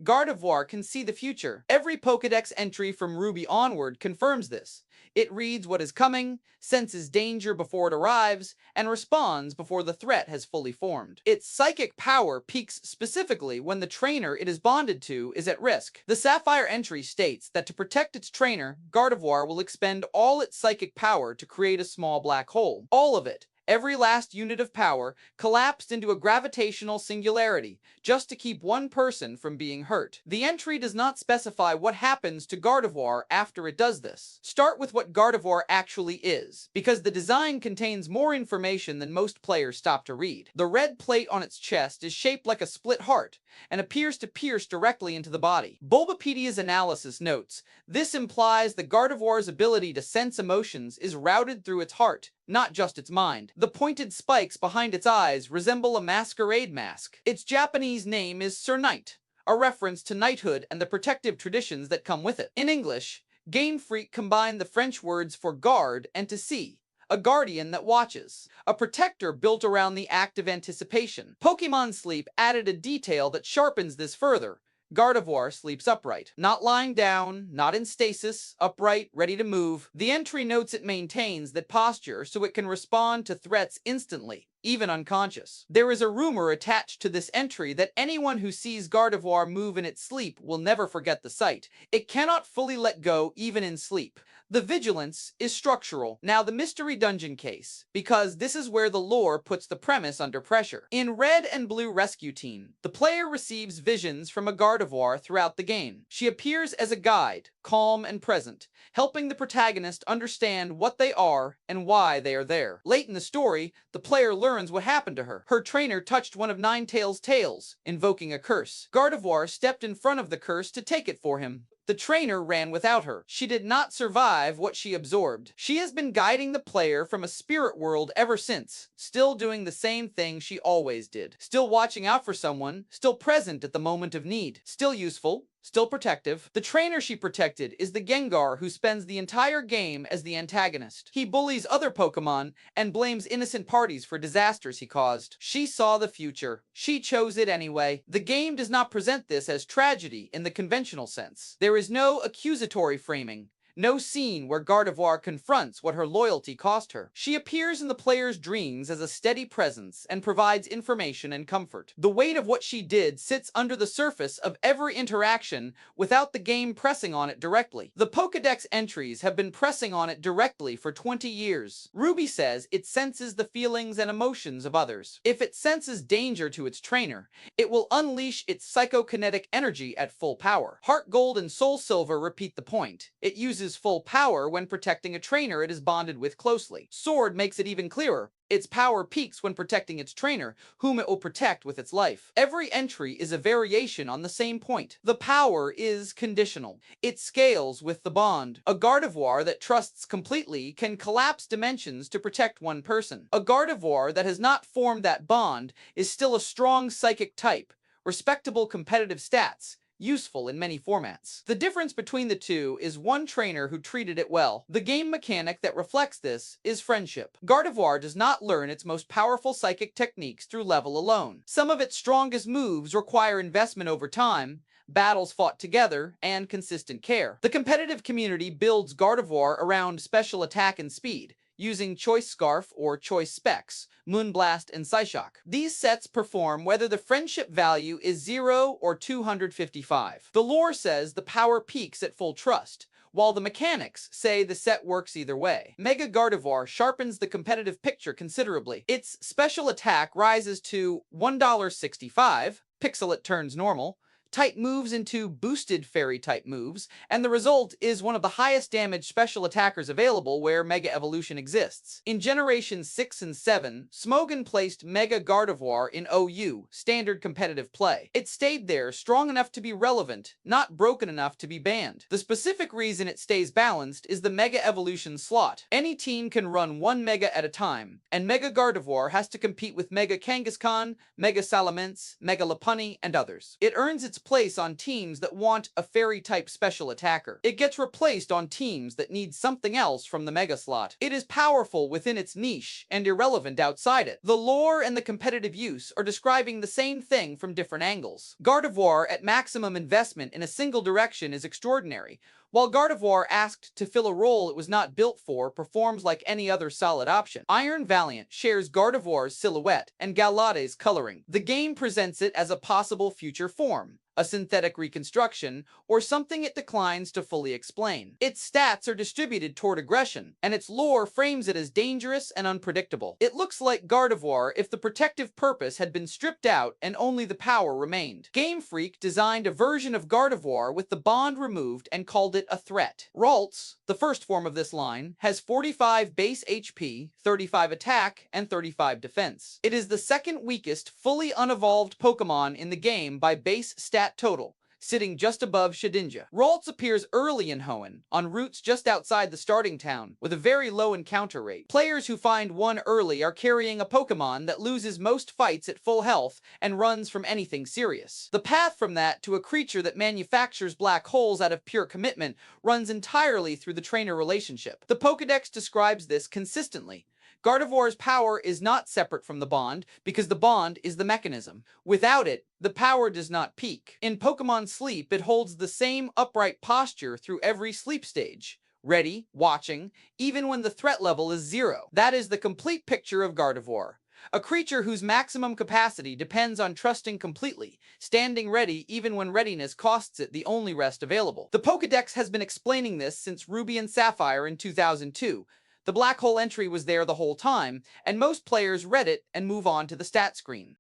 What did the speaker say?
Gardevoir can see the future. Every Pokédex entry from Ruby onward confirms this. It reads what is coming, senses danger before it arrives, and responds before the threat has fully formed. Its psychic power peaks specifically when the trainer it is bonded to is at risk. The Sapphire entry states that to protect its trainer, Gardevoir will expend all its psychic power to create a small black hole. All of it, every last unit of power, collapsed into a gravitational singularity, just to keep one person from being hurt. The entry does not specify what happens to Gardevoir after it does this. Start with what Gardevoir actually is, because the design contains more information than most players stop to read. The red plate on its chest is shaped like a split heart, and appears to pierce directly into the body. Bulbapedia's analysis notes, this implies that Gardevoir's ability to sense emotions is routed through its heart, not just its mind. The pointed spikes behind its eyes resemble a masquerade mask. Its Japanese name is Sirnight, a reference to knighthood and the protective traditions that come with it. In English, Game Freak combined the French words for guard and to see, a guardian that watches, a protector built around the act of anticipation. Pokemon Sleep added a detail that sharpens this further. Gardevoir sleeps upright, not lying down, not in stasis, upright, ready to move. The entry notes it maintains that posture so it can respond to threats instantly, even unconscious. There is a rumor attached to this entry that anyone who sees Gardevoir move in its sleep will never forget the sight. It cannot fully let go even in sleep. The vigilance is structural. Now the mystery dungeon case, because this is where the lore puts the premise under pressure. In Red and Blue Rescue Team, the player receives visions from a Gardevoir throughout the game. She appears as a guide, calm and present, helping the protagonist understand what they are and why they are there. Late in the story, the player learns what happened to her. Her trainer touched one of Ninetales' tails, invoking a curse. Gardevoir stepped in front of the curse to take it for him. The trainer ran without her. She did not survive what she absorbed. She has been guiding the player from a spirit world ever since, still doing the same thing she always did. Still watching out for someone, still present at the moment of need, still useful, still protective. The trainer she protected is the Gengar who spends the entire game as the antagonist. He bullies other Pokemon and blames innocent parties for disasters he caused. She saw the future. She chose it anyway. The game does not present this as tragedy in the conventional sense. There is no accusatory framing. No scene where Gardevoir confronts what her loyalty cost her. She appears in the player's dreams as a steady presence and provides information and comfort. The weight of what she did sits under the surface of every interaction without the game pressing on it directly. The Pokédex entries have been pressing on it directly for 20 years. Ruby says it senses the feelings and emotions of others. If it senses danger to its trainer, it will unleash its psychokinetic energy at full power. HeartGold and SoulSilver repeat the point. It uses full power when protecting a trainer it is bonded with closely. Sword makes it even clearer. Its power peaks when protecting its trainer, whom it will protect with its life. Every entry is a variation on the same point. The power is conditional. It scales with the bond. A Gardevoir that trusts completely can collapse dimensions to protect one person. A Gardevoir that has not formed that bond is still a strong psychic type, respectable competitive stats, useful in many formats. The difference between the two is one trainer who treated it well. The game mechanic that reflects this is friendship. Gardevoir does not learn its most powerful psychic techniques through level alone. Some of its strongest moves require investment over time, battles fought together, and consistent care. The competitive community builds Gardevoir around special attack and speed, using Choice Scarf or Choice Specs, Moonblast, and Psyshock. These sets perform whether the friendship value is 0 or 255. The lore says the power peaks at full trust, while the mechanics say the set works either way. Mega Gardevoir sharpens the competitive picture considerably. Its special attack rises to $1.65, Pixelet turns normal, type moves into boosted fairy type moves, and the result is one of the highest damage special attackers available where Mega Evolution exists. In Generation 6 and 7, Smogon placed Mega Gardevoir in OU, standard competitive play. It stayed there strong enough to be relevant, not broken enough to be banned. The specific reason it stays balanced is the Mega Evolution slot. Any team can run one Mega at a time, and Mega Gardevoir has to compete with Mega Kangaskhan, Mega Salamence, Mega Lopunny, and others. It earns its its place on teams that want a fairy-type special attacker. It gets replaced on teams that need something else from the mega slot. It is powerful within its niche and irrelevant outside it. The lore and the competitive use are describing the same thing from different angles. Gardevoir at maximum investment in a single direction is extraordinary, while Gardevoir, asked to fill a role it was not built for, performs like any other solid option. Iron Valiant shares Gardevoir's silhouette and Galate's coloring. The game presents it as a possible future form, a synthetic reconstruction, or something it declines to fully explain. Its stats are distributed toward aggression, and its lore frames it as dangerous and unpredictable. It looks like Gardevoir if the protective purpose had been stripped out and only the power remained. Game Freak designed a version of Gardevoir with the bond removed and called it a threat. Ralts, the first form of this line, has 45 base HP, 35 attack, and 35 defense. It is the second weakest, fully unevolved Pokemon in the game by base stat total, sitting just above Shedinja. Ralts appears early in Hoenn, on routes just outside the starting town, with a very low encounter rate. Players who find one early are carrying a Pokemon that loses most fights at full health and runs from anything serious. The path from that to a creature that manufactures black holes out of pure commitment runs entirely through the trainer relationship. The Pokédex describes this consistently. Gardevoir's power is not separate from the bond, because the bond is the mechanism. Without it, the power does not peak. In Pokemon Sleep, it holds the same upright posture through every sleep stage. Ready, watching, even when the threat level is 0. That is the complete picture of Gardevoir. A creature whose maximum capacity depends on trusting completely, standing ready even when readiness costs it the only rest available. The Pokédex has been explaining this since Ruby and Sapphire in 2002. The black hole entry was there the whole time, and most players read it and move on to the stat screen.